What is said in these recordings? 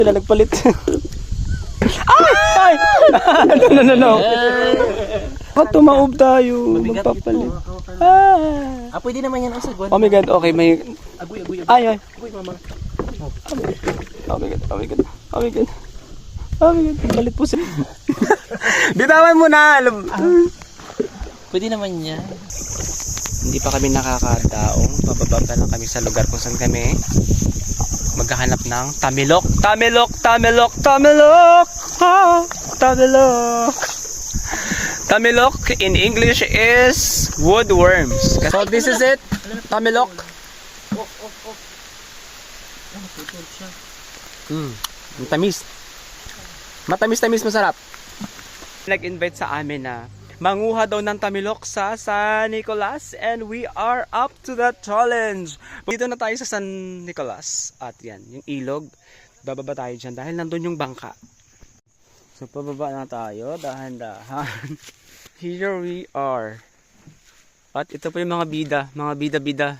Sila nagpalit. Ay! No. Tumaob tayo. Magpapalit. Pwede naman yan ang sagwan. Oh my God, okay, may... Agoy. Ay. Agoy, mama. Oh my God. Palit po sila. Bitawan mo na! Pwede naman yan. Hindi pa kami nakakadaong. Pababa pa lang kami sa lugar kung saan kami maghahanap ng tamilok. Tamilok in English is woodworms. So this is it. Tamilok. Matamis. Matamis, masarap. Nag-invite sa amin na manguha daw ng tamilok sa San Nicolas and we are up to that challenge. Dito na tayo sa San Nicolas at yan, yung ilog. Bababa tayo dyan dahil nandun yung bangka. So pababa na tayo, dahan-dahan. Here we are. At ito po yung mga bida.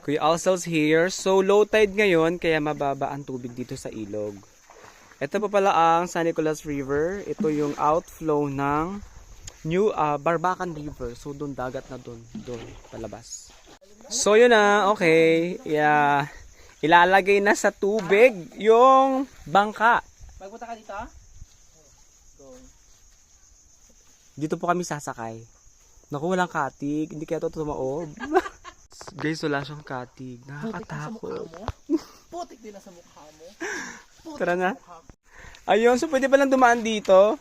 Kuya Alcel's here. So low tide ngayon kaya mababa ang tubig dito sa ilog. Ito pa pala ang San Nicolas River. Ito yung outflow ng New Barbacan River. So doon dagat na doon palabas. So yun na, okay. Yeah. Ilalagay na sa tubig yung bangka. Magpunta ka dito? Go. Dito po kami sasakay. Naku, walang katig. Hindi kaya ito tumaob. Guys, wala siyang katig. Nakakatakot. Putik din na sa mukha mo. Tara na. Ayun, so pwede ba lang dumaan dito?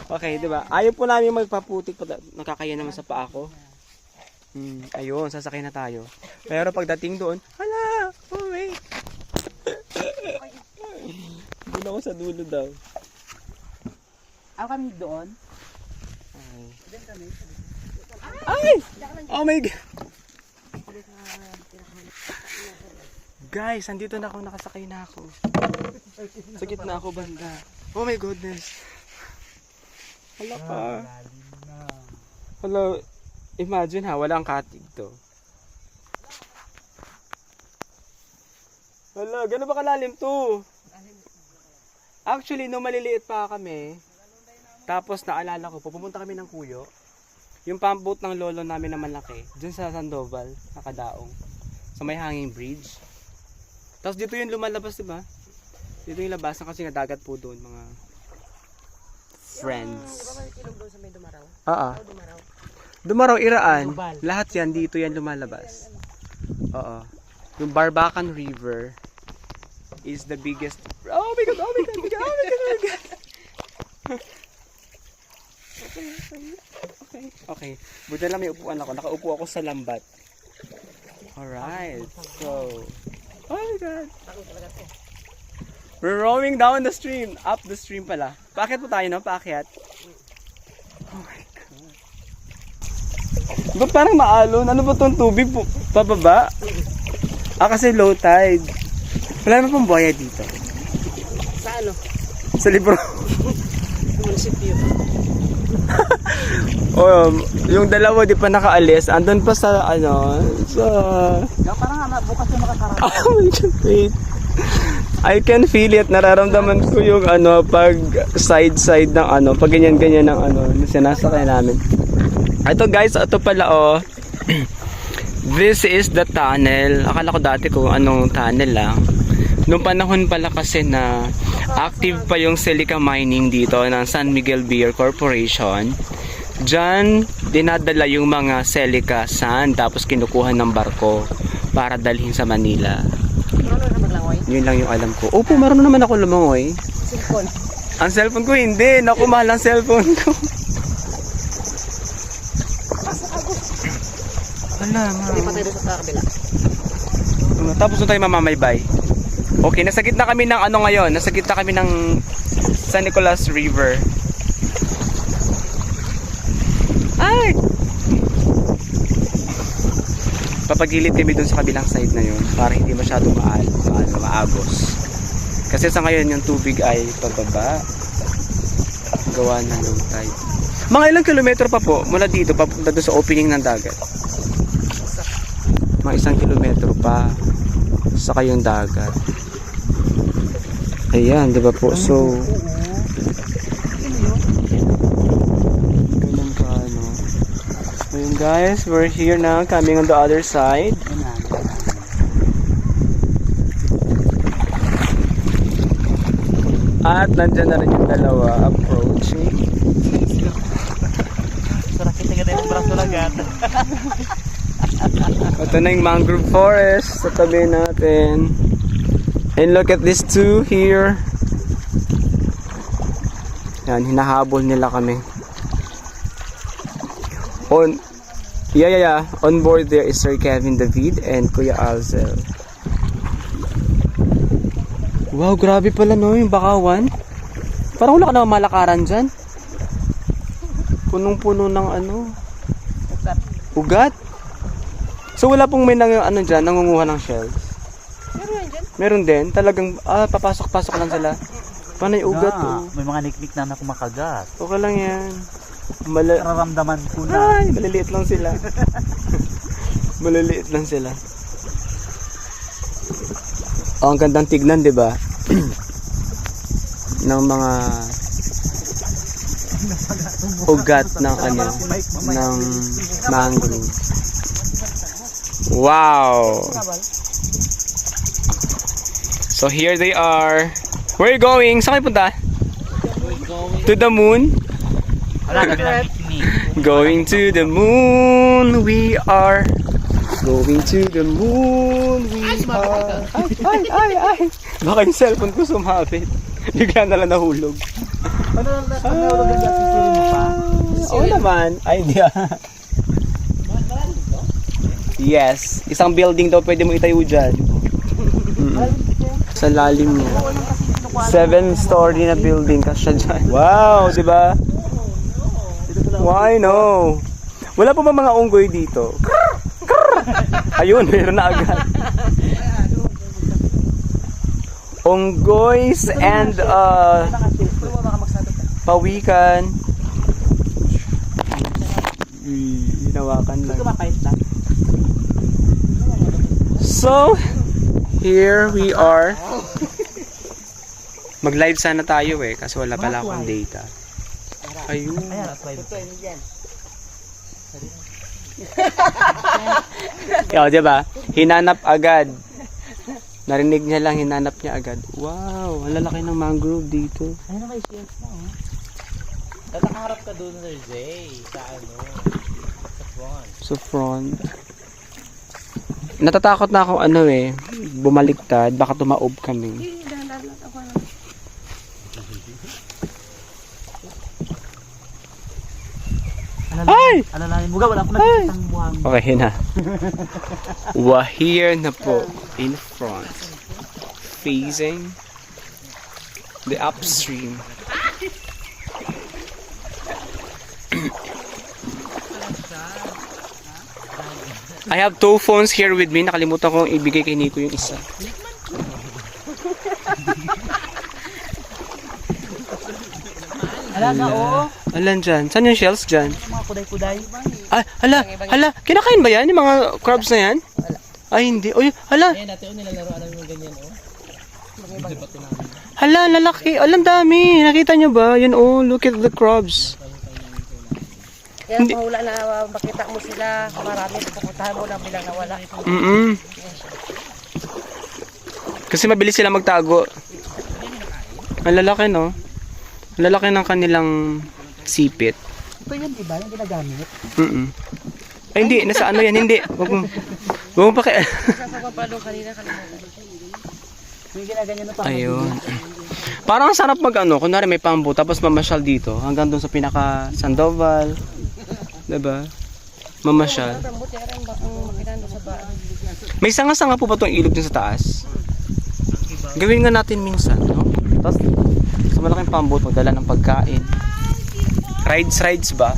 Okay, di ba? Ayaw po namin magpaputik. Nakakaya naman sa paa ko. Ayun, sasakay na tayo. Pero pagdating doon, hala! Oh wait! Doon ako sa dulo daw. Ako kami doon. Ay! Oh my God! Guys, andito na ako, nakasakay na ako. Sa gitna ako banda. Oh my goodness. Hala ka. Hello. Imagine ha, walang katig to. Hala, gano'n ba kalalim to? Actually, nung maliliit pa kami, tapos naalala ko, pupunta kami ng Kuyo. Yung pump ng lolo namin na malaki, dun sa Sandoval, nakadaong. Sa may hanging bridge. Tapos dito yung lumalabas, diba? Dito yung labasan kasi nadagat po doon, mga friends. Di ba may ilog doon sa may Dumaraw? Oo. Dumaraw. Dumaraw, Iraan. Lahat yan, dito yan lumalabas. Oo. Yung Barbacan River is the biggest. Oh my God. Okay. Buti lang may upuan ako. Nakaupo ako sa lambat. Alright. So, oh my God. We're rowing down the stream. Up the stream pala. Paakyat po tayo, no? Paakyat. Oh my God. Ba't parang maalon? Ano ba itong tubig? Pababa? Kasi low tide. Wala naman pong buhaya dito. Sa ano? Sa libro. Sa munisipyo. Yung dalawa di pa nakaalis. Andun pa sa Parang nga, bukas yung makakarating. Oh my God, wait. I can feel it. Nararamdaman ko yung pag side ng pag ganyan-ganyan ng sinasakay namin. Ito guys, ito pala This is the tunnel. Akala ko dati kung anong tunnel lang. Noong panahon pala kasi na active pa yung silica mining dito ng San Miguel Beer Corporation. Diyan dinadala yung mga silica sand tapos kinukuha ng barko para dalhin sa Manila. Yun lang yung alam ko. Opo, marunong naman ako lumangoy. Cellphone. Ang cellphone ko hindi. Naku, mahal ang cellphone ko. Hala, Hindi pa tayo sa kabila. Tapos doon tayo mamamaybay. Okay, nasa gitna kami ng ngayon. Nasa gitna kami ng San Nicolas River. Ay! Papagilid kami dun sa kabilang side na yun para hindi masyadong maagos. Kasi sa ngayon yung tubig ay pababa. Gawa ng low tide. Mga ilang kilometro pa po mula dito papunta doon sa opening ng dagat. Mga 1 kilometro pa. saka yung dagat. Ayan, di ba po? So, ganun ka, ano. So, yun guys, we're here now, coming on the other side. At nandyan na rin yung dalawa, approaching. Sarap kita yung braso lagat. Ito na yung mangrove forest sa tabi natin. And look at these two here. Yan, hinahabol nila kami. On board there is Sir Kevin David and Kuya Alzel. Wow, grabe pala no, yung bakawan. Parang wala ka na malakaran dyan. Punong-puno ng ano. Ugat. So wala pong may dyan, nangunguha ng shells. Meron din, talagang papasok-pasok lang sila. Paano yung ugat May mga niknik na kumakagat. Okay lang yan. Nararamdaman ko na. Ay, maliliit lang sila. Maliliit lang sila. Oh, ang gandang tignan, 'di ba? Ng mga ugat ng ng mangrove. Wow. So here they are. Where are you going? Saan kayo punta? To the moon? Going to the moon we are. Going to the moon we are. Ay. Baka yung cellphone ko sumabit. Bigla na lang nahulog. Oo naman. Ay, hindi Yes. Isang building daw pwede mo itayo dyan. Sa lalim niya. 7-story na building kasya dyan. Wow, di ba? Why no? Wala pa ba mga unggoy dito? Ayun, meron na agad. Unggoys and pawikan. Hinawakan lang. So, here we are. Mag-live sana tayo kasi wala pala akong data. Ayun. Yo, diba? Hinanap agad. Narinig niya lang, hinanap niya agad. Wow, ang lalaki ng mangrove dito. Ayun na may shells na Nakaharap ka doon Sir Zay. Sa Sa front. Natatakot na akong bumaliktad. Baka tumaob kami. Ay! Alalahin mo wala akong nakikitang buhang. Okay na. We're here na po in front. Facing the upstream. I have 2 phones here with me. Nakalimutan kong ibigay kay Nico yung isa. Alan dyan. Saan yung shells dyan? Mga kuday-kuday. Ay, hala. Kinakain ba yan? Yung mga crabs na yan? Ay, hindi. Uy, hala. Nilalaroan namin yung ganyan Hala, lalaki. Alam dami. Nakita nyo ba? Yan look at the crabs. Kaya mahula na makita mo sila. Marami pupuntahan mo lang bilang nawala. Kasi mabilis sila magtago. Ang lalaki, no? Ang lalaki ng kanilang sipit. Ito yun, iba yung ginagamit. Ay, hindi. Nasa yan? Hindi. Huwag mo pa kaya. Sasama pa doon kanina may ginaganyan na pa. Ayun. Parang sarap kunwari may pambo, tapos mamasyal dito. Hanggang doon sa pinaka Sandoval. Diba? Mamasyal. May sanga-sanga po ba itong ilog dun sa taas? Gawin nga natin minsan, no? Tapos, sa malaking pambot, magdala ng pagkain. Rides ba?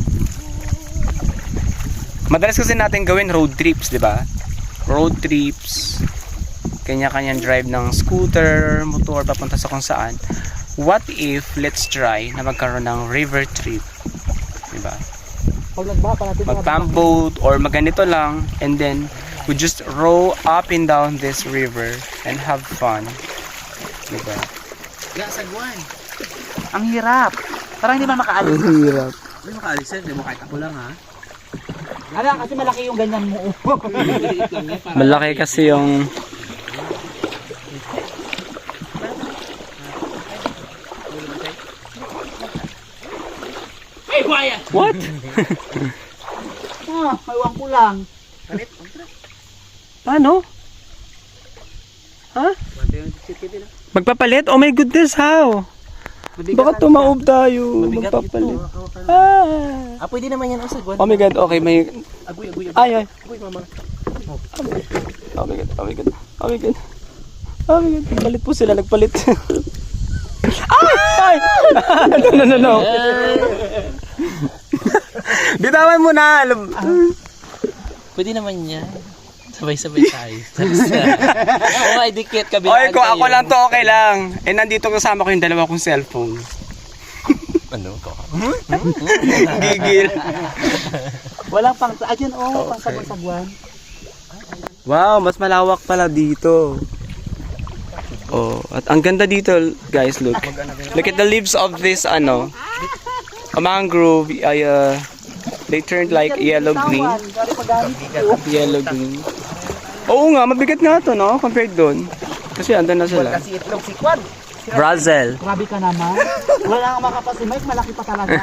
Madalas kasi natin gawin road trips, di ba? Road trips. Kanya-kanyang drive ng scooter, motor, papunta sa kung saan. What if, let's try na magkaroon ng river trip? Di ba? Mag-pump boat or maganito lang, and then We just row up and down this river and have fun. Diba? Sagwan. Ang hirap. Parang hindi man makaalis. Ang hirap. Hindi makaalis sir. Hindi mo kahit ako lang ha. Ala, kasi malaki yung ganyan mo. Malaki kasi yung... Hey, buhaya! What? May wang ko lang. Paano? Ha? Magpapalit? Oh my goodness, how? Baka tumaob tayo. Magpapalit. Ah. Pwede naman yan ang sagwan. Oh my god, okay, may... Agoy. Ay. Agoy, mama. Oh my god. Nagpalit po sila, nagpalit. Ay! No. Bitawan mo na. Pwede naman yan. Sabay-sabay tayo. Oo, ay dikit kabilaan Oy, kung ako lang to, okay lang. Eh, nandito kasama ko yung dalawa kong cellphone. Ano ko? Gigil. Walang pang... Ayun, pang sagwan-sagwan. Wow, mas malawak pala dito. Oh, at ang ganda dito, guys, look. Look at the leaves of this, a mangrove. They turned like yellow-green. Yellow-green. Oo nga, mabigat nga to, no? Compared doon. Kasi andun na sila. Kasi itlog si Kwan. Brazil. Grabe ka naman. Wala nga makapasi Mike, malaki pa talaga.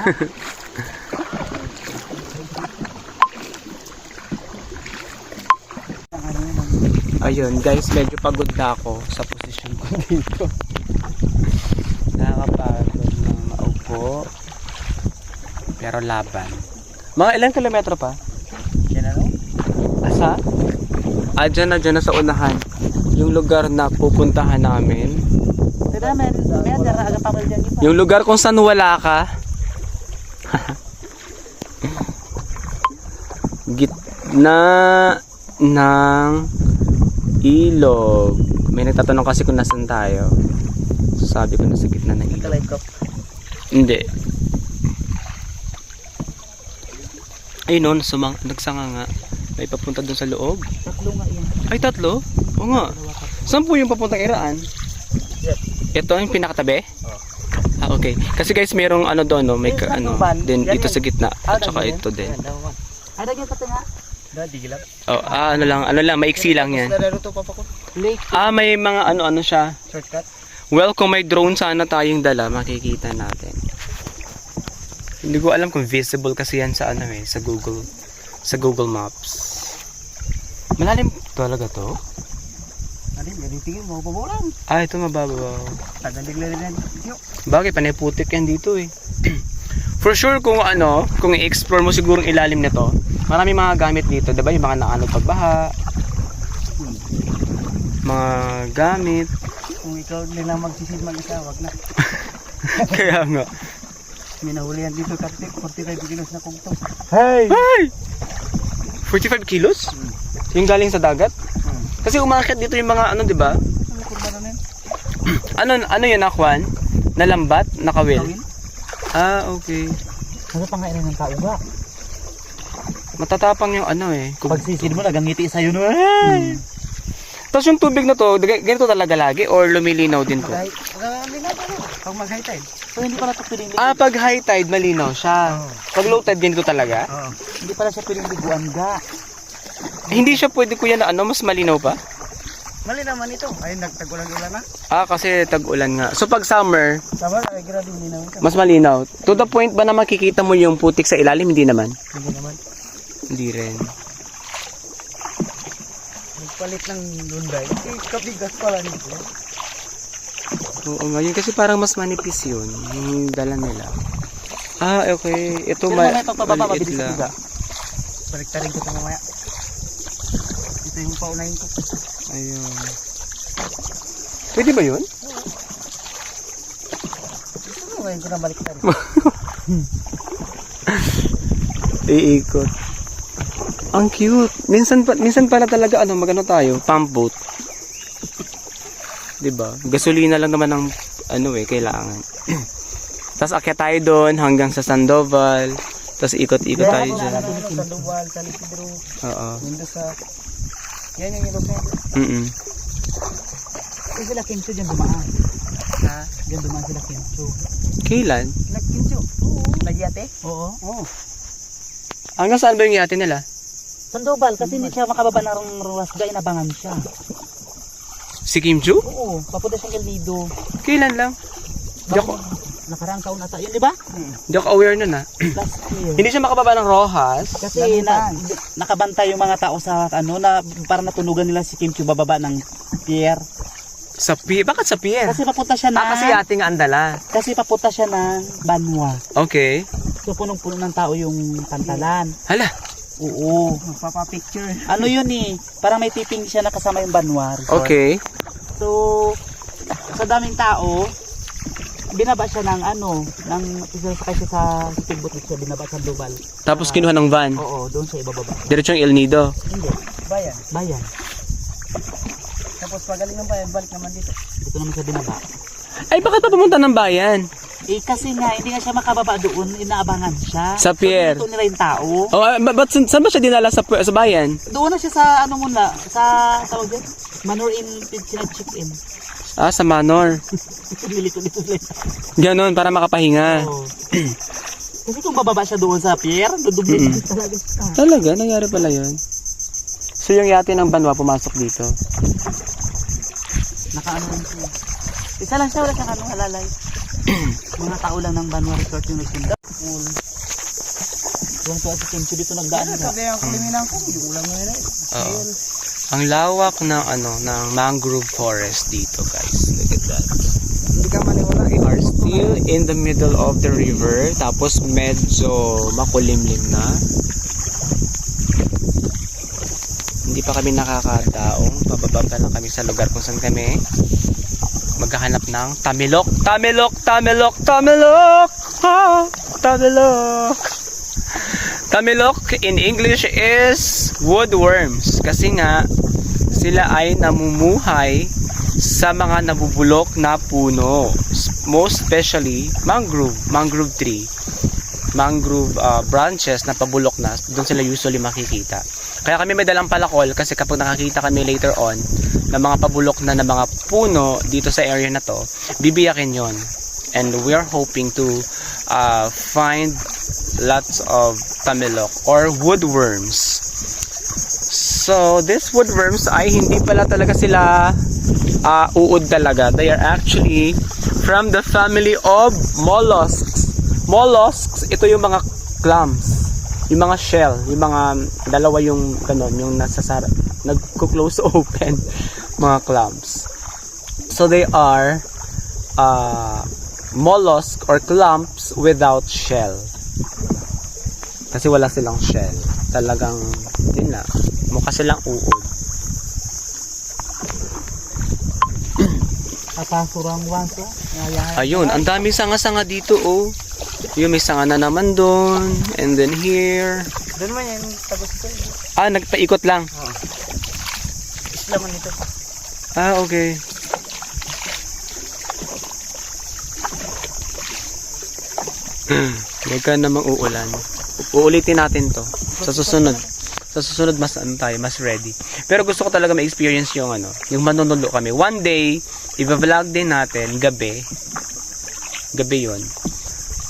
Ayun, guys, medyo pagod na ako sa posisyon ko dito. Nakakapagod na maupo. Pero laban. Mga ilang kilometro pa? Yan ano? Asa? Dyan na sa unahan. Yung lugar na pupuntahan namin. Tara, may aga pa dyan iba. Yung lugar kung saan wala ka. Gitna ng ilog. May nagtatanong kasi kung nasan tayo. Sabi ko na sa gitna ng ilog. Nagka-live cup. Hindi. Ay noon, nagsanga nga. May papunta doon sa loob. Tatlo nga yan. Ay, tatlo? Oo nga. Saan po yung papuntang Iraan? Ito yung pinakatabi? Ah, okay. Kasi guys, mayroong ano doon, no? May din dito sa gitna. At saka ito din. Ada yung kata nga. Dadi gilap. Oh, ano lang, maiksi lang yan. Naruto pa ko. Lake. May mga ano siya. Shortcut. Well, kung may drone sana tayong dala, makikita natin. Hindi ko alam kung visible kasi yan sa sa Google Maps. Malalim talaga to? Ano, tingin mo pa lang. Ito mababaw. Tagalig lang. Bagay, panay putik yan dito eh. For sure kung kung i-explore mo siguro ang ilalim nito, marami mga gamit dito, 'di ba? Yung mga naano pagbaha. Mga gamit. Kung ikaw nila magsisid mag-isa, wag na. Kaya nga. May nahulihan dito 45 kilos na kungto. Hey! 45 kilos? Yung galing sa dagat? Kasi umakyat dito yung mga 'di ba? Ano kurba na yan? Ano yun, Akwan? Nalambat, nakawil. Okay. Ano pa nga ng tao ba? Matatapang yung Kung pagsisid mo, nagangiti sa'yo no. Tapos yung tubig na to, ganito talaga lagi or lumilinaw din to? Pag mag-high tide. So hindi pala ito pwedeng Pag high tide, malinaw siya. Pag low tide, ganito talaga? Hindi pala siya pwedeng liguan ga. Hindi siya pwede kuya na mas malinaw pa? Mali naman ito. Ay, nagtag-ulan-ulan na. Kasi tag-ulan nga. So pag summer, Tama, ay grabe linawin ka. mas malinaw. To the point ba na makikita mo yung putik sa ilalim? Hindi naman. Hindi naman. Hindi rin. Nagpalit ng lunday. Kabigas pala nito. Oo nga, yun kasi parang mas manipis yun. Yung dala nila. Okay. Ito Pero mamaya pagpababa, maliit mabilis lang. ka. Balik ta rin ko ito mamaya. Ito yung paunahin ko. Ayun. Pwede ba yun? Gusto mo ngayon ko na balik ta rin. Iikot. Ang cute. Minsan pala talaga magano tayo, pump boat. 'Di ba? Gasolina lang naman ang kailangan. Tapos akyat tayo doon hanggang sa Sandoval. Tapos ikot-ikot tayo diyan. Sandoval, San Isidro. Oo. Mundo sa Yan yung ilog na yan. Mm-mm. Kasi sila Kimcho dyan dumaan. Ha? Dyan dumaan sila Kimcho. Kailan? Nag-Kimcho? Oo. Nagyate? Oo. Oo. Hanggang saan ba yung yate nila? Sandoval, kasi hindi siya makababa ng Rasga, inabangan siya. Si Kim Joo? Oo, papunta siyang El Nido. Kailan lang? Di ako, Nakaraang taon ata. Yun, di ba? di ako aware nun ah. Last year. Hindi siya makababa ng Rojas. Kasi nakabantay yung mga tao sa ano na para natunugan nila si Kim Chiu bababa ng pier. Sa pier? Bakit sa pier? Kasi papunta siya na kasi yate nga andala. kasi papunta siya ng Banwa. Okay. So punong-puno ng tao yung pantalan. Hala. Oo. Magpapa-picture. Ano yun eh? Parang may tipping siya na kasama yung Banwa Resort. Okay. So sa daming tao, binaba siya ng ano, ng sakay siya sa speedboat siya, binaba sa Global. Tapos kinuha ng van. Oo, doon siya ibababa. Diretsong El Nido. Hindi, bayan. Bayan. Tapos pagaling ng bayan, balik naman dito. Dito naman siya binaba. Ay, bakit pa pumunta ng bayan? Eh kasi nga, hindi nga siya makababa doon, inaabangan siya. Sa pier. So, dito nila yung tao. Oh, but saan ba siya dinala sa bayan? Doon na siya sa ano muna, sa tawag dyan, Manor Inn, check-in. Ah, sa Manor. Nilito dito sila. Ganon, para makapahinga. Oo. Kasi kung bababa siya doon sa pier, dudubli talaga siya. Talaga? Nangyari pala yun? So yung yate ng Banwa pumasok dito? Nakaano lang siya. Isa lang siya, wala siyang ano, halalay. Mga tao lang ng Banwa Resort yung nagsinda. Cool. Tuwang tuwa si Kimchi dito nagdaan na. Sabi ang kuliminang ko, yung ulam mo yun eh. Oo. Ang lawak ng ng mangrove forest dito, guys. Look at that. Hindi ka maniwala We are still in the middle of the river. Tapos medyo makulimlim na. Hindi pa kami nakakadaong. Pababa pa lang kami sa lugar kung saan kami maghahanap ng tamilok. Tamilok! Tamilok! Tamilok! Ha! Tamilok! Tamilok in English is woodworms. Kasi nga, sila ay namumuhay sa mga nabubulok na puno. Most especially, mangrove tree. Mangrove branches na pabulok na, doon sila usually makikita. Kaya kami may dalang palakol kasi kapag nakakita kami later on ng mga pabulok na mga puno dito sa area na to, bibiyakin yon. And we are hoping to find lots of tamilok or woodworms. So, these woodworms ay hindi pala talaga sila uod talaga. They are actually from the family of mollusks. Mollusks, ito yung mga clams. Yung mga shell, yung mga dalawa yung ganon, yung nagko-close open mga clams. So they are mollusk or clumps without shell. Kasi wala silang shell. Talagang din na, mukha silang uod. Kapasurang wanto. Ayun, ang daming sanga-sanga dito oh. Yung may sanga na naman doon. And then here. Doon man yan, tagos ito. Ah, nagpaikot lang. Oo. Isla man ito. Ah, okay. Huwag ka namang uulan. Uulitin natin to. Sa susunod. Sa susunod mas mas ready. Pero gusto ko talaga ma-experience yung yung manunulo kami. One day, i-vlog din natin gabi. Gabi 'yon.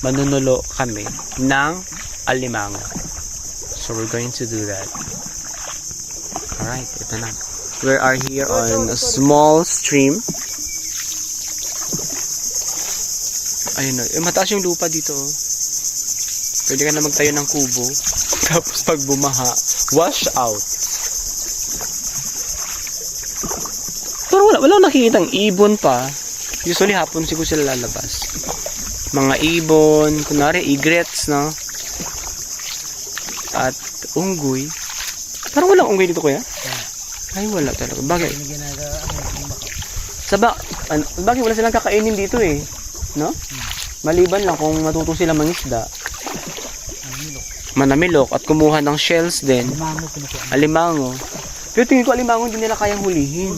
Manunulo kami ng alimango. So we're going to do that. Alright, ito na. We are here on a small stream. Ayun, mataas yung lupa dito. Pwede ka na magtayo ng kubo. Tapos pag bumaha, wash out. Pero wala nakikitang ibon pa. Usually hapon siguro sila lalabas. Mga ibon, kunwari egrets, no? At unggoy. Parang walang unggoy dito, kuya? Ay, wala talaga. Bagay. Bagay wala silang kakainin dito eh. No? Maliban lang kung matuto sila mangisda. Manamilok at kumuha ng shells din. Alimango. Pero tingin ko alimango hindi nila kayang hulihin.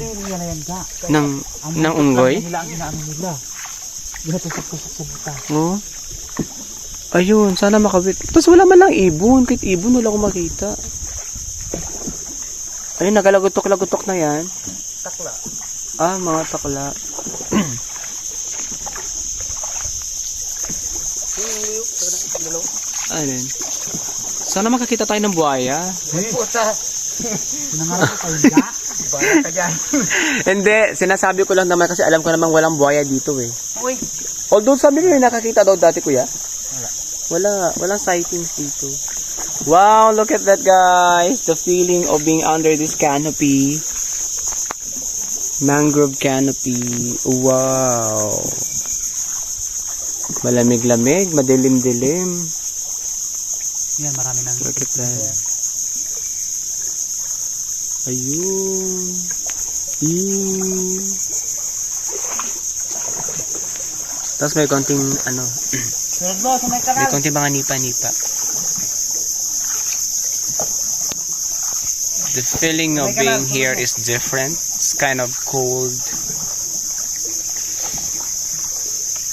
Ng unggoy? Oh. Ayun, sana makabit. Tapos wala man lang ibon. Kahit ibon wala akong makita. Ayun, nagalagutok-lagutok na yan. Takla. Ah, mga takla. Ayun. Sana makakita tayo ng buhaya. Puta. Pinangarap ko kayo ga. Bala ka dyan. Hindi, sinasabi ko lang naman kasi alam ko namang walang buhaya dito eh. Uy. Although sabi ko nakakita daw dati kuya. Wala. Walang sightings dito. Wow, look at that guys. The feeling of being under this canopy. Mangrove canopy. Wow. Malamig-lamig, madilim-dilim. Yan, marami nang. Look at that. Ayun. Yun. Tapos may konting ano, Sunod mo, sa may may kanal. konting mga nipa-nipa. The feeling of being here is different. It's kind of cold.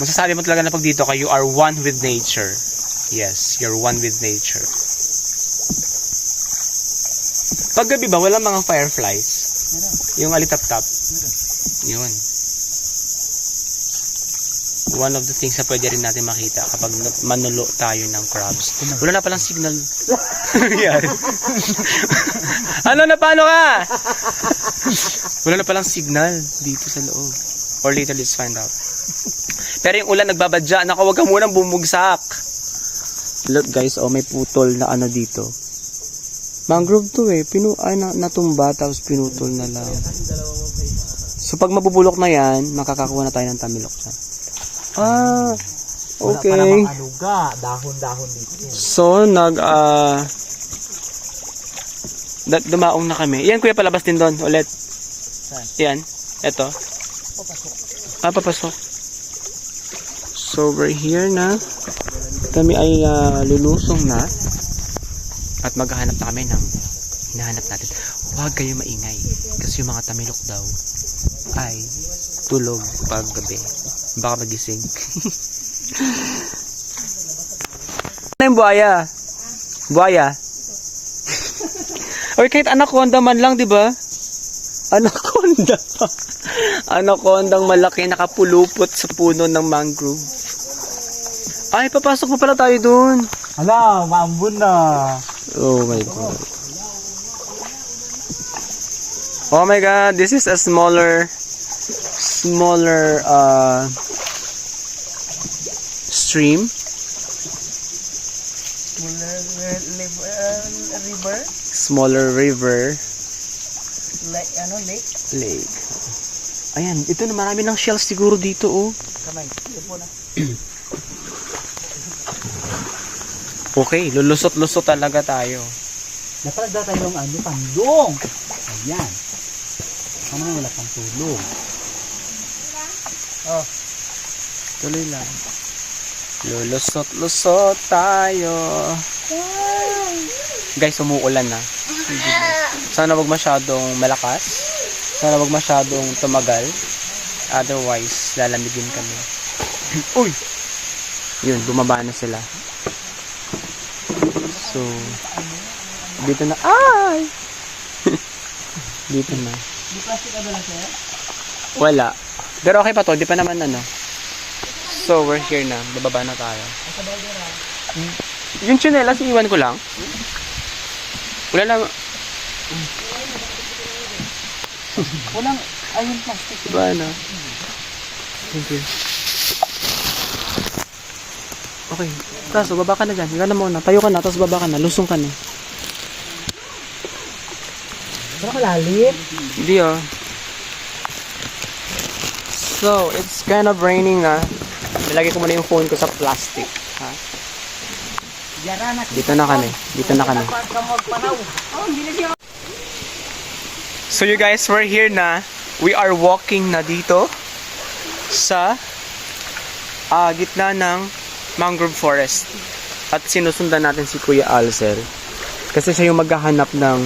Masasabi mo talaga na pag dito ka, you are one with nature. Yes, you're one with nature. Pag gabi ba, walang mga fireflies? Yung alitap-tap? Yun. One of the things na pwede rin natin makita kapag manulo tayo ng crabs. Wala na palang signal. Yan. Ano na, paano ka? Wala na palang signal dito sa loob. Or later, let's find out. Pero yung ulan nagbabadya. Naku, huwag ka munang bumugsak. Look guys, oh, may putol na ano dito. Mangrove to eh. Natumba tapos pinutol na lang. So pag mabubulok na yan, makakakuha na tayo ng tamilok dyan. Ah, okay. Wala pa namang anuga. Dahon-dahon dito. So, dumaong na kami. Yan, kuya, palabas din doon. Ulit. Yan. Ito. Ah, papasok. So, we're here na. Kami ay lulusong na. At maghahanap na kami ng hinahanap natin. Huwag kayo maingay. Kasi yung mga tamilok daw ay tulog pag gabi. Baka magising. Ano yung buhaya? Buhaya? Or kahit anaconda man lang, di ba? Anaconda pa. Anacondang malaki nakapulupot sa puno ng mangrove. Ay, papasok pa pala tayo dun. Hala, maambun na. Oh my god. Oh my god, this is a smaller stream. River? Smaller river. Lake, lake? Lake. Ayan, ito na marami ng shells siguro dito oh. Kamay, ito po na. Okay, lulusot-lusot talaga tayo. Napalagda tayo ng pandong. Ayan. Ano na wala pang tulong. Oh. Tuloy lang. Lulusot-lusot tayo. Guys, umuulan na. Sana wag masyadong malakas. Sana wag masyadong tumagal. Otherwise, lalamigin kami. Uy! Yun, bumaba na sila. So, dito na. Ay! Dito na. Di plastic ka ba lang sir? Wala. Pero okay pa to, di pa naman ano. So, we're here na. Bababa na tayo. Yung tsinelas, iwan ko lang. Wala lang. Walang, ayun plastic. Diba na? Thank you. Okay. Tapos, baba ka na dyan. Higa na muna. Tayo ka na, tapos baba ka na. Lusong ka na. Pero kalalim. Hindi oh. So, it's kind of raining ah. Nilagay ko muna yung phone ko sa plastic. Ha? Dito na kami. Dito na kami. So you guys, we're here na. We are walking na dito sa gitna ng mangrove forest. At sinusundan natin si Kuya Alcel. Kasi siya yung maghahanap ng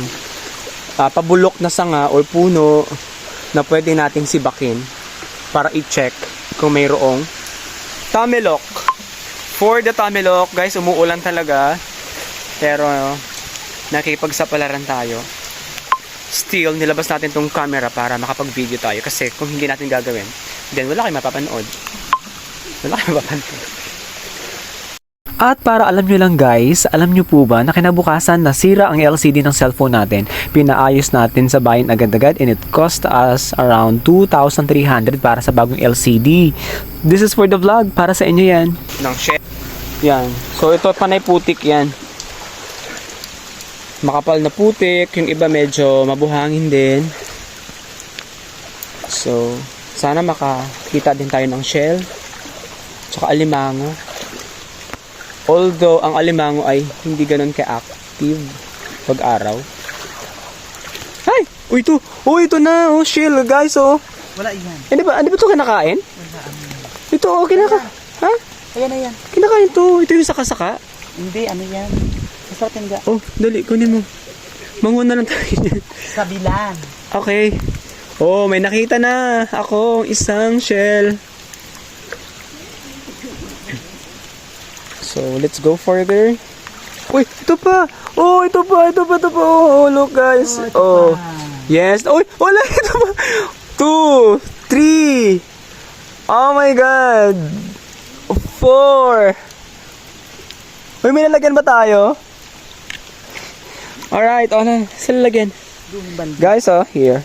pabulok na sanga or puno na pwede nating sibakin para i-check kung mayroong tamilok. For the tamilok, guys, umuulan talaga. Pero nakikipagsapalaran tayo. still, nilabas natin tong camera para makapag-video tayo. Kasi kung hindi natin gagawin, then wala kayong mapapanood. Wala kayong mapapanood. At para alam nyo lang guys, alam nyo po ba na kinabukasan nasira ang LCD ng cellphone natin. Pinaayos natin sa bayan agad-agad and it cost us around 2,300 para sa bagong LCD. This is for the vlog, para sa inyo yan. Ng shell. Yan. So ito panay putik yan. Makapal na putik, yung iba medyo mabuhangin din. So sana makakita din tayo ng shell. Tsaka alimango. Although, ang alimango ay hindi ganun ka-active pag-araw. Ay! Uy, ito! Oh, ito na! Oh, shell, guys, oh! Wala yan. Di ba ito kinakain? Wala. Ito, oh, Ha? Ayan na yan. Kinakain to. Ito yung saka-saka. Hindi, ano yan. Masarap yan ga. Oh, dali, kunin mo. Manguha na lang tayo niyan. Sabilan. Okay. Oh, may nakita na ako isang shell. So, let's go further. Uy, ito pa. Oh, ito pa. Oh, look guys. Oh. Yes. Uy, wala ito pa. 2, 3. Oh my God. 4. Uy, may nalagyan ba tayo? Alright, oh na. Saan lalagyan? Guys, oh, here.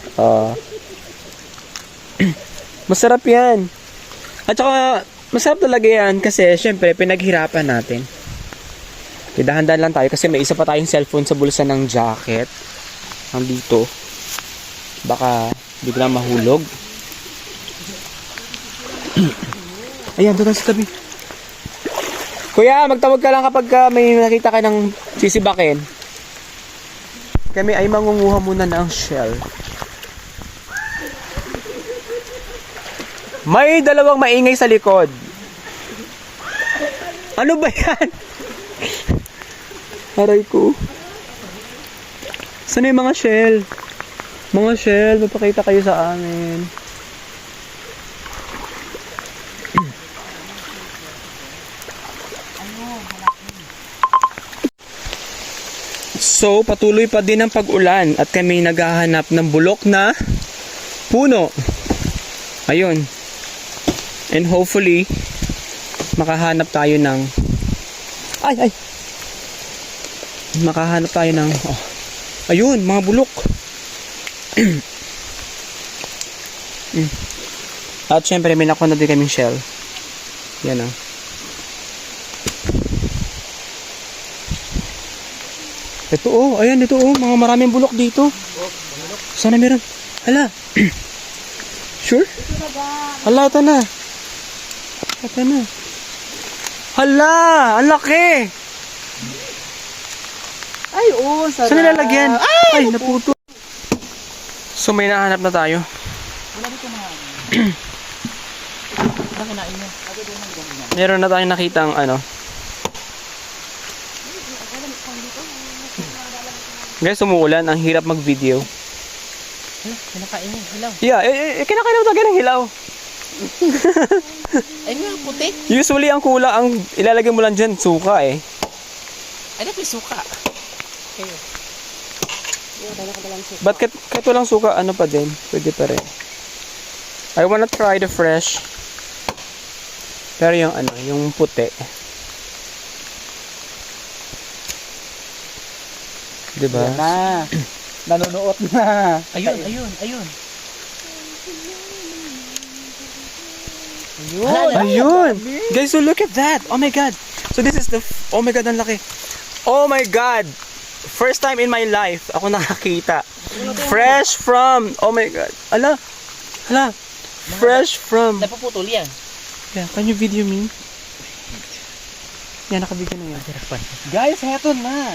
Masarap yan. At saka, masarap talaga yan kasi syempre pinaghirapan natin. Okay, dahan-dahan lang tayo kasi may isa pa tayong cellphone sa bulsa ng jacket. Nandito. Baka biglang mahulog. Ayan, doon sa tabi. Kuya, magtawag ka lang kapag may nakita ka ng sisibakin. Kami ay mangunguha muna ng shell. May dalawang maingay sa likod. Ano ba yan? Aray ko. Saan yung mga shell? Mga shell, magpakita kayo sa amin. So, patuloy pa din ang pag-ulan at kami naghahanap ng bulok na puno. Ayun. And hopefully, makahanap tayo ng makahanap tayo ng ayun, mga bulok. At syempre may nakuha na din kaming shell. Yan ah. Ito oh, ayan ito oh, mga maraming bulok dito. Sana meron. Hala. Sure? Hala, ito na. Ito na. Hala, ang laki. Ay, oo, sarap. Saan nilalagyan? Ay, naputo. So may nahanap na tayo. Wala dito na. Nakinain niya. Meron na tayong nakitang ano. Guys, umuulan. Ang hirap mag-video. Kinakain niya, hilaw. Yeah, kinakain mo talaga ng hilaw. Ay nga, puti. Usually, ang kula, ang ilalagay mo lang dyan, suka eh. Ay, may suka. Kayo. But kahit walang suka, ano pa din? Pwede pa rin. I wanna try the fresh. Pero yung ano, yung puti. Diba? Yan na. Nanonood na. Ayun, ayun, ayun. Ayun. Ayun! Guys, so look at that! Oh my God! So this is the... Oh my God, ang laki! Oh my God! First time in my life, ako nakakita. Fresh from... Oh my God! Ala! Ala! Fresh from... Napuputol yan. Yeah, can you video me? Yan, nakabigyan na yan. Guys, heto na!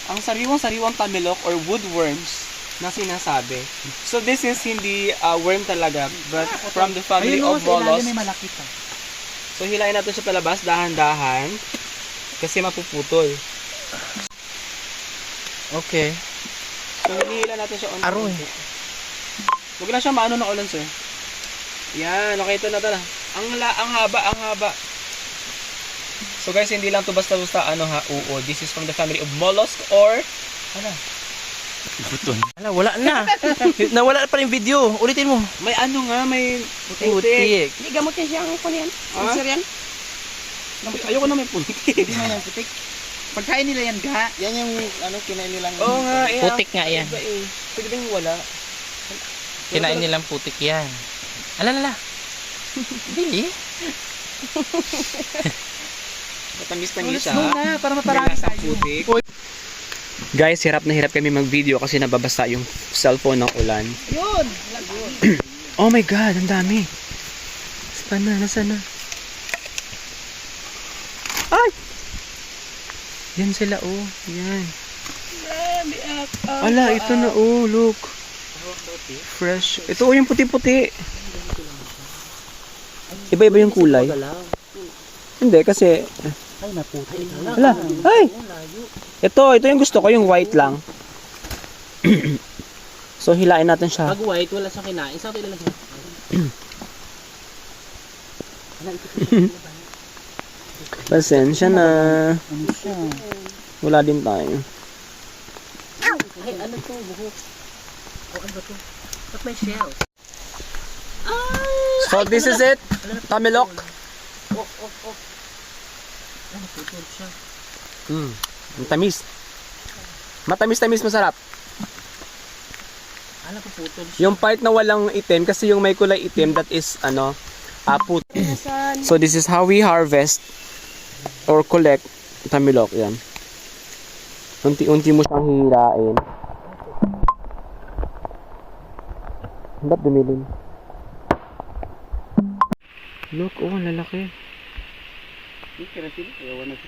Ang sariwang-sariwang tamilok or woodworms na sinasabi. So this is hindi worm talaga, but from the family of mollusks. May malaki pa. So hilain natin siya palabas dahan-dahan kasi mapuputol. Okay. So hinihila natin siya on. Aroy. Huwag lang siya maano ng ulan, sir. Yan, okay, ito na tala. Ang haba. So guys, hindi lang to basta-basta ano ha, oo. This is from the family of mollusk or ano? Ala, wala na. Nawala pa rin video. Ulitin mo. May ano nga, may Putik. Hindi gamot yan siyang ano yan. Cancer yan. Ayoko na may putik. Hindi mo yan putik. Pagkain nila yan, ga. Yan yung ano, kinain nilang... Oo nga, eh. Putik nga yan. Iba eh. Pwede bang wala? Kinain nilang putik yan. Alala. Dili. Matamis-tamis siya. Doon na, para maparami tayo. Putik. Guys, hirap na hirap kami mag-video kasi nababasa yung cellphone ng ulan. Yun! Oh my God, ang dami. Saan na? Nasaan na? Ay! Yan sila, oh. Yan. Ala, ito na, oh. Look. Fresh. Ito, oh, yung puti-puti. Iba-iba yung kulay. Hindi, kasi... Ay, naputi. Ala, ay! Ito yung gusto ko, yung white lang. So, hilain natin siya. Pag white, wala siyang kinain. Isang tila lang siya. Pasensya na. Ano siya? Wala din tayo. Ay, ano to? Buhok. O, ano ba to? Ba't may shell? So, this is it. Tamilok. Ano, putol siya. Ang tamis. Matamis-tamis, masarap. Ano ko putol siya? Yung part na walang itim, kasi yung may kulay itim, that is, aput. So, this is how we harvest or collect tamilok. Yan. Unti-unti mo siyang hihirain. Ba't dumilim? Look, oh, ang lalaki.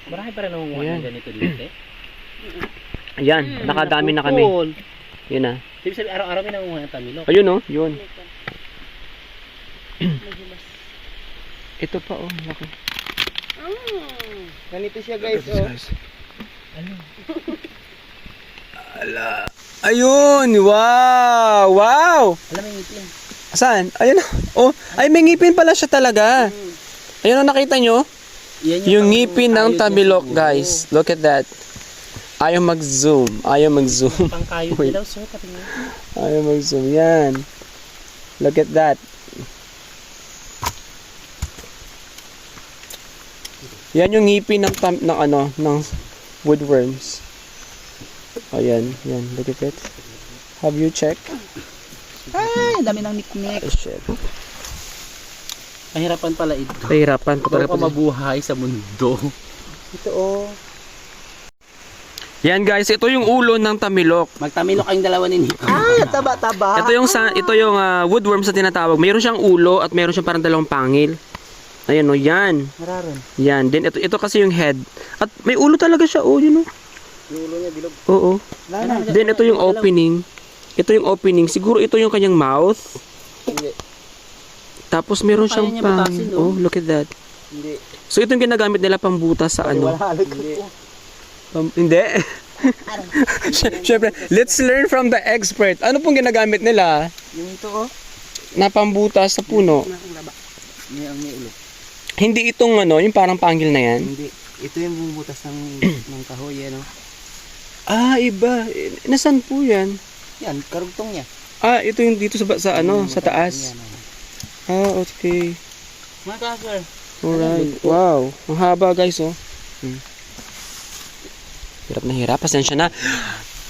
Marami pa rin nangunguha Ayan. ng ganito dito eh. Ayan, nakadami na kami. Yun na. Ibig sabihin, araw-araw may nangunguha ng tamilok. Ayun, oh, yun. Ito pa, oh, laki. Ganito siya, guys, oh. Ala. Ayun! Wow! Wow! Alam mo yung ngipin. Saan? Ayun. Oh, ay may ngipin pala siya talaga. Ayun, nakita nyo? Yan Yung ngipin ng tamilok, guys. Look at that. Ayaw mag-zoom. Ayaw mag-zoom. Pangkayo Wait. dilaw, sir. Katingin. Ayaw mag-zoom. Yan. Look at that. Yan yung ngipin ng woodworms. Ayan, yan. Look at it. Have you checked? Ay, dami ng niknik. Oh, shit. Mahirapan pala ito. Pahirapan pa Bago talaga. ka mabuhay sa mundo. Ito, oh. Yan guys, ito yung ulo ng tamilok. Magtamilok kayong dalawa ni Nico. Ay, taba-taba. Ito yung woodworm sa tinatawag. Mayroon siyang ulo at mayroon siyang parang dalawang pangil. Ayan o, yan. Mararon. Yan. Then ito kasi yung head. At may ulo talaga siya, oh, yun o. Yung ulo niya, bilog. Oo. Lana. Then ito yung opening. Ito yung opening. Siguro ito yung kanyang mouth. Hindi. Tapos meron Kaya siyang niya pangil. butasin, no? Oh, look at that. Hindi. So ito yung ginagamit nila pang butas sa ano. Wala halos. Hindi. Hindi. Siyempre, let's learn from the expert. Ano pong ginagamit nila Yung ito, oh. na pambutas sa puno? May ang may ulo. Hindi itong yung parang pangil na yan. Hindi. Ito yung bumubutas ng kahoy, ano. Ah, iba. Nasaan po yan? Yan, karugtong niya. Ah, ito yung dito sa sa taas. Yan, oh. Ah, okay. Mga ka-sir. Alright. Wow. Ang haba, guys, oh. Hirap na hirap. Pasensya na.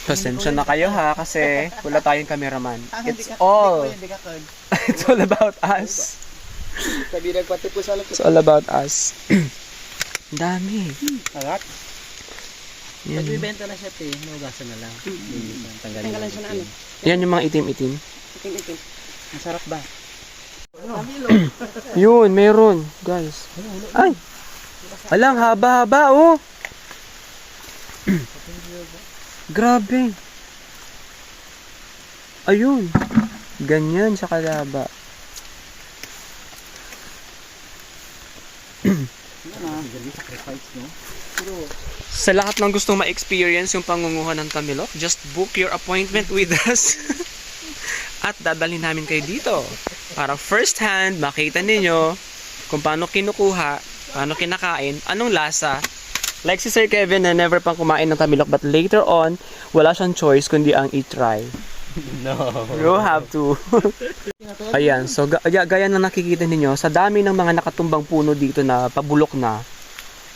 Pasensya na kayo, ha, kasi wala tayong cameraman. It's all about us. Sabi nagpati po sa It's all about us. Ang dami. Alat. Yan. Pag ibenta na siya, te, mahugasan na lang. Tanggalan siya na ano. Yan yung mga itim-itim. Itim-itim. Masarap ba? Yun, meron, guys. Ay! Alang, haba-haba, oh! Grabe. Ayun. Ganyan siya kalaba. Sa lahat ng gustong ma-experience yung pangunguha ng tamilok, just book your appointment with us. At dadalhin namin kayo dito para first hand makita ninyo kung paano kinukuha, paano kinakain, anong lasa, Like si Sir Kevin na never pang kumain ng tamilok but later on, wala siyang choice kundi ang i-try. No. You have to. Ayan, so gaya na nakikita ninyo, sa dami ng mga nakatumbang puno dito na pabulok na,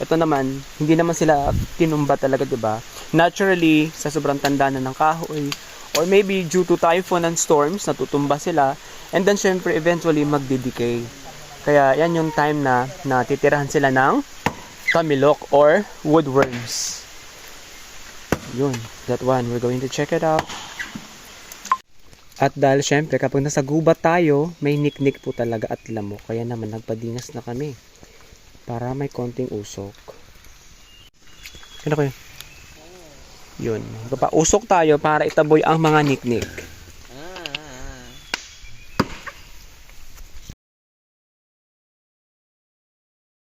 ito naman, hindi naman sila tinumba talaga, diba? Naturally, sa sobrang tanda na ng kahoy, or maybe due to typhoon and storms, natutumba sila, and then syempre, eventually, magdidecay. Kaya, yan yung time na natitirahan sila ng tamilok or woodworms. Yun, that one, we're going to check it out. At dahil syempre, kapag nasa gubat tayo, may niknik po talaga at lamok. Kaya naman, nagpadingas na kami. Para may konting usok. Ano ko yun? Yun. Usok tayo para itaboy ang mga niknik.